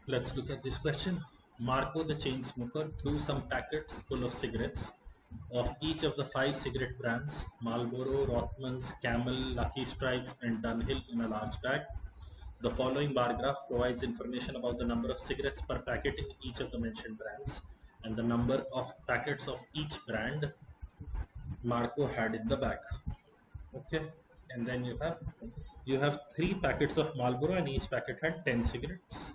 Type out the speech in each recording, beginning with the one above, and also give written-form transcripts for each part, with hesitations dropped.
Let's look at this question. Marco the chain smoker threw some packets full of cigarettes of each of the 5 cigarette brands, Marlboro, Rothmans, Camel, Lucky Strikes, and Dunhill in a large bag. The following bar graph provides information about the number of cigarettes per packet in each of the mentioned brands and the number of packets of each brand Marco had in the bag. Okay, and then you have 3 packets of Marlboro and each packet had 10 cigarettes.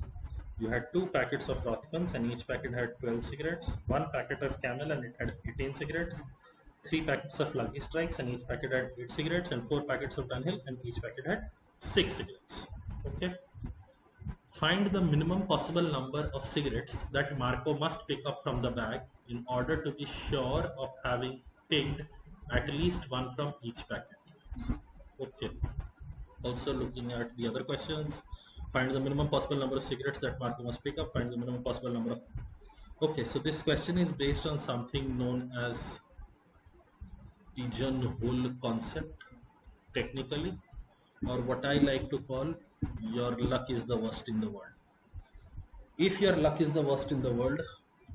You had 2 packets of Rothmans and each packet had 12 cigarettes, 1 packet of Camel and it had 18 cigarettes, 3 packets of Lucky Strikes and each packet had 8 cigarettes, and 4 packets of Dunhill and each packet had 6 cigarettes. Okay. Find the minimum possible number of cigarettes that Marco must pick up from the bag in order to be sure of having picked at least one from each packet. Okay. Also looking at the other questions, find the minimum possible number of cigarettes that Marco must pick up, find the minimum possible number of... Okay, so this question is based on something known as pigeonhole concept, technically, or what I like to call your luck is the worst in the world. If your luck is the worst in the world,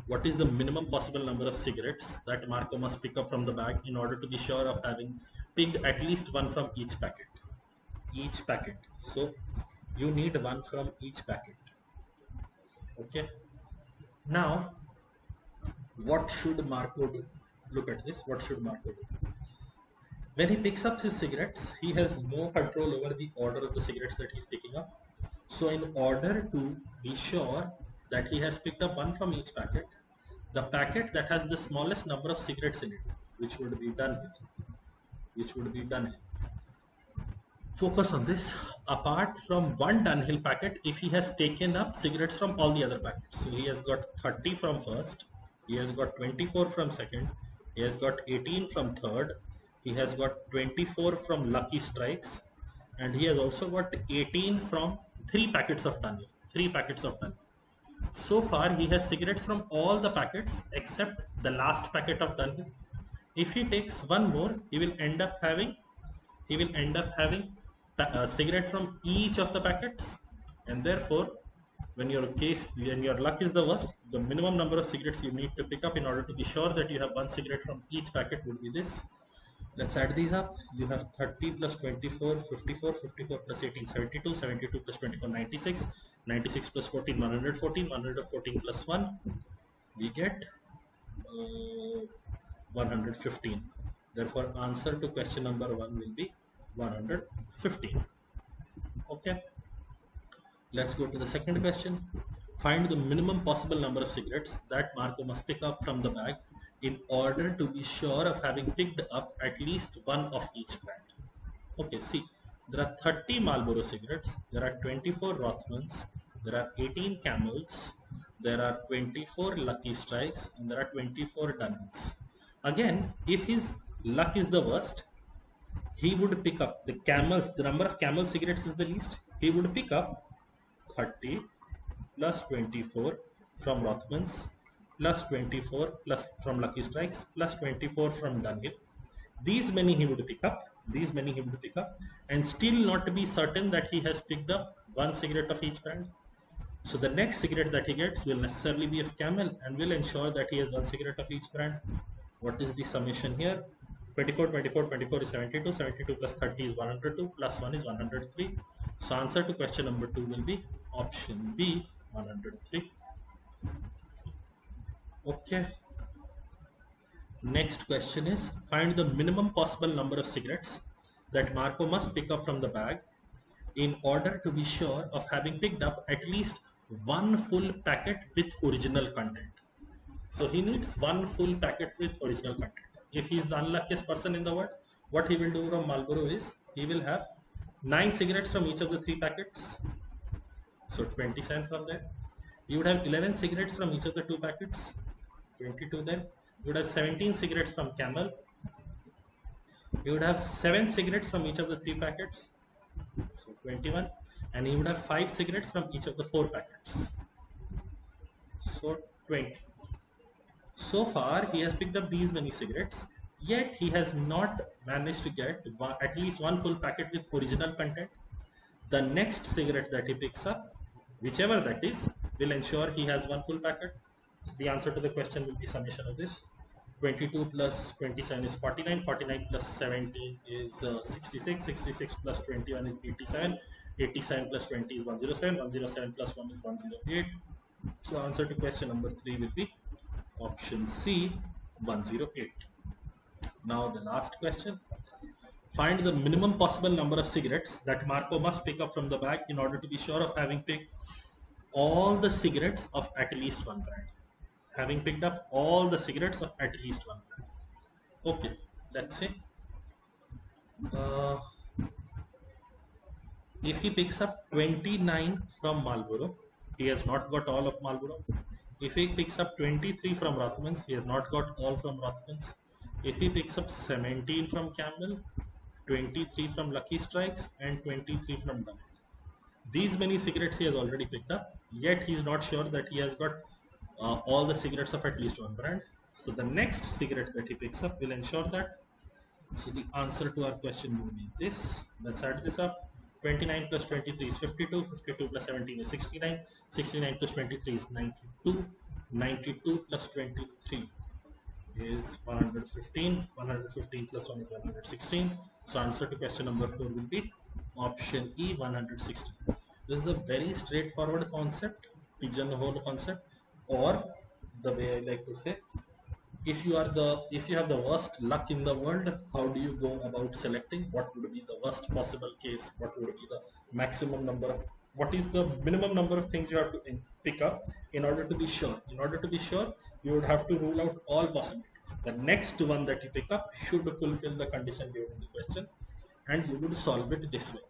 what is the minimum possible number of cigarettes that Marco must pick up from the bag in order to be sure of having picked at least one from each packet? Each packet. So you need one from each packet. Okay. Now, what should Marco do? Look at this. What should Marco do? When he picks up his cigarettes, he has no control over the order of the cigarettes that he's picking up. So in order to be sure that he has picked up one from each packet, the packet that has the smallest number of cigarettes in it, which would be done here, focus on this. Apart from one Dunhill packet, if he has taken up cigarettes from all the other packets, so he has got 30 from first, he has got 24 from second, he has got 18 from third, he has got 24 from Lucky Strikes, and he has also got 18 from 3 packets of Dunhill. 3 packets of Dunhill. So far he has cigarettes from all the packets except the last packet of Dunhill. If he takes one more, he will end up having a cigarette from each of the packets, and therefore when your luck is the worst, the minimum number of cigarettes you need to pick up in order to be sure that you have one cigarette from each packet would be this. Let's add these up. You have 30 plus 24, 54, 54 plus 18, 72, 72 plus 24, 96, 96 plus 14, 114, 114 plus 1, we get 115. Therefore, answer to question number 1 will be 115. Okay. Let's go to the second question. Find the minimum possible number of cigarettes that Marco must pick up from the bag in order to be sure of having picked up at least one of each brand. Okay, see, there are 30 Marlboro cigarettes, there are 24 Rothmans, there are 18 Camels, there are 24 Lucky Strikes, and there are 24 Dunhills. Again, if his luck is the worst, he would pick up the number of Camel cigarettes is the least. He would pick up 30 plus 24 from Rothmans plus 24 plus from Lucky Strikes plus 24 from Dunhill. These many he would pick up, and still not be certain that he has picked up one cigarette of each brand. So the next cigarette that he gets will necessarily be of Camel and will ensure that he has one cigarette of each brand. What is the summation here? 24, 24, 24 is 72, 72 plus 30 is 102, plus 1 is 103. So answer to question number 2 will be option B, 103. Okay. Next question is, find the minimum possible number of cigarettes that Marco must pick up from the bag in order to be sure of having picked up at least one full packet with original content. So he needs one full packet with original content. If he is the unluckiest person in the world, what he will do from Marlboro is he will have 9 cigarettes from each of the 3 packets. So 27 from there. You would have 11 cigarettes from each of the 2 packets. 22 then. You would have 17 cigarettes from Camel. You would have 7 cigarettes from each of the 3 packets. So 21. And he would have 5 cigarettes from each of the 4 packets. So 20. So far, he has picked up these many cigarettes, yet he has not managed to get at least one full packet with original content. The next cigarette that he picks up, whichever that is, will ensure he has one full packet. So the answer to the question will be summation of this. 22 plus 27 is 49, 49 plus 17 is 66, 66 plus 21 is 87, 87 plus 20 is 107, 107 plus 1 is 108. So answer to question number 3 will be option C, 108. Now the last question. Find the minimum possible number of cigarettes that Marco must pick up from the bag in order to be sure of having picked all the cigarettes of at least one brand. Having picked up all the cigarettes of at least one brand. Okay, let's say uh, if he picks up 29 from Marlboro, he has not got all of Marlboro. If he picks up 23 from Rothmans, he has not got all from Rothmans. If he picks up 17 from Camel, 23 from Lucky Strikes, and 23 from Dunn. These many cigarettes he has already picked up, yet he is not sure that he has got all the cigarettes of at least one brand. So the next cigarette that he picks up will ensure that. So the answer to our question will be this. Let's add this up. 29 plus 23 is 52, 52 plus 17 is 69, 69 plus 23 is 92, 92 plus 23 is 115, 115 plus 1 is 116. So answer to question number 4 will be option E, 116. This is a very straightforward concept, pigeonhole concept, or the way I like to say, if you have the worst luck in the world, how do you go about selecting what would be the worst possible case, what would be the maximum number of, what is the minimum number of things you have to pick up in order to be sure. In order to be sure, you would have to rule out all possibilities. The next one that you pick up should fulfill the condition given in the question, and you would solve it this way.